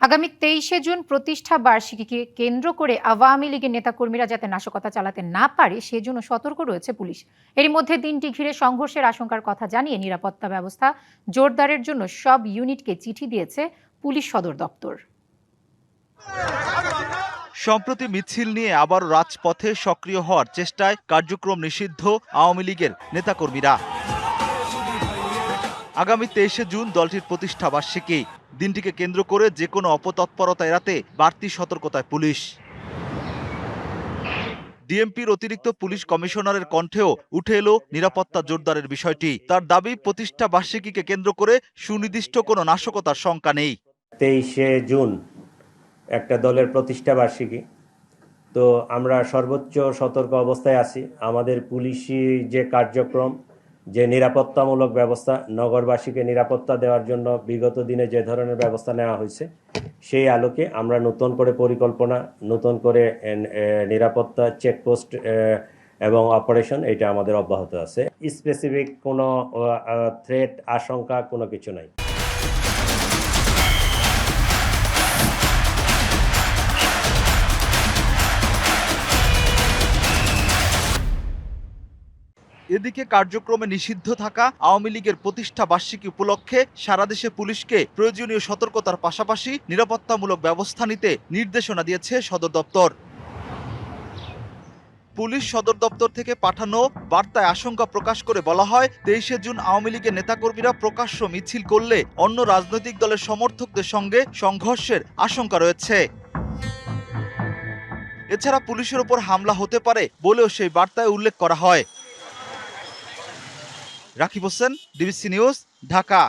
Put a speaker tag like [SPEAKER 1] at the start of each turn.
[SPEAKER 1] আগামী ২৩শে জুন প্রতিষ্ঠা বার্ষিকীকে কেন্দ্র করে আওয়ামী লীগের নেতাকর্মীরা যাতে নাশকতা চালাতে না পারে সেজন্য সতর্ক রয়েছে পুলিশ। এরই মধ্যে দিনটি ঘিরে সংঘর্ষের আশঙ্কার কথা জানিয়ে নিরাপত্তা ব্যবস্থা জোরদারের জন্য সব ইউনিটকে চিঠি দিয়েছে পুলিশ সদর দপ্তর।
[SPEAKER 2] সম্প্রতি মিছিল নিয়ে আবার রাজপথে সক্রিয় হওয়ার চেষ্টায় কার্যক্রম নিষিদ্ধ আওয়ামী লীগের নেতাকর্মীরা। আগামী ২৩শে জুন দলটির প্রতিষ্ঠা বার্ষিকী, দিনটিকে কেন্দ্র করে যে কোনো অপতৎপরতা এড়াতে বাড়তি সতর্কতায় পুলিশ। ডিএমপির অতিরিক্ত পুলিশ কমিশনারের কণ্ঠেও উঠে এলো নিরাপত্তা জোরদারের বিষয়টি। তার দাবি, প্রতিষ্ঠা বার্ষিকীকে কেন্দ্র করে সুনির্দিষ্ট কোনো নাশকতার শঙ্কা নেই।
[SPEAKER 3] ২৩শে জুন একটা দলের প্রতিষ্ঠা বার্ষিকী, তো আমরা সর্বোচ্চ সতর্ক অবস্থায় আছি। আমাদের পুলিশি যে কার্যক্রম, যে নিরাপত্তামূলক ব্যবস্থা, নগরবাসীকে নিরাপত্তা দেওয়ার জন্য বিগত দিনে যে ধরনের ব্যবস্থা নেওয়া হয়েছে, সেই আলোকে আমরা নতুন করে পরিকল্পনা, নতুন করে নিরাপত্তা চেকপোস্ট এবং অপারেশন এটা আমাদের অব্যাহত আছে। স্পেসিফিক কোনো থ্রেট, আশঙ্কা কোনো কিছু নাই।
[SPEAKER 2] এদিকে কার্যক্রমে নিষিদ্ধ থাকা আওয়ামী লীগের প্রতিষ্ঠা বার্ষিকী উপলক্ষে সারা দেশে পুলিশকে প্রয়োজনীয় সতর্কতার পাশাপাশি নিরাপত্তামূলক ব্যবস্থা নিতে নির্দেশনা দিয়েছে সদর দপ্তর। পুলিশ সদর দপ্তর থেকে পাঠানো বার্তায় আশঙ্কা প্রকাশ করে বলা হয়, ২৩শে জুন আওয়ামী লীগের নেতাকর্মীরা প্রকাশ্য মিছিল করলে অন্য রাজনৈতিক দলের সমর্থকদের সঙ্গে সংঘর্ষের আশঙ্কা রয়েছে। এছাড়া পুলিশের ওপর হামলা হতে পারে বলেও সেই বার্তায় উল্লেখ করা হয়। Rakib Hossain, DBC news, Dhaka.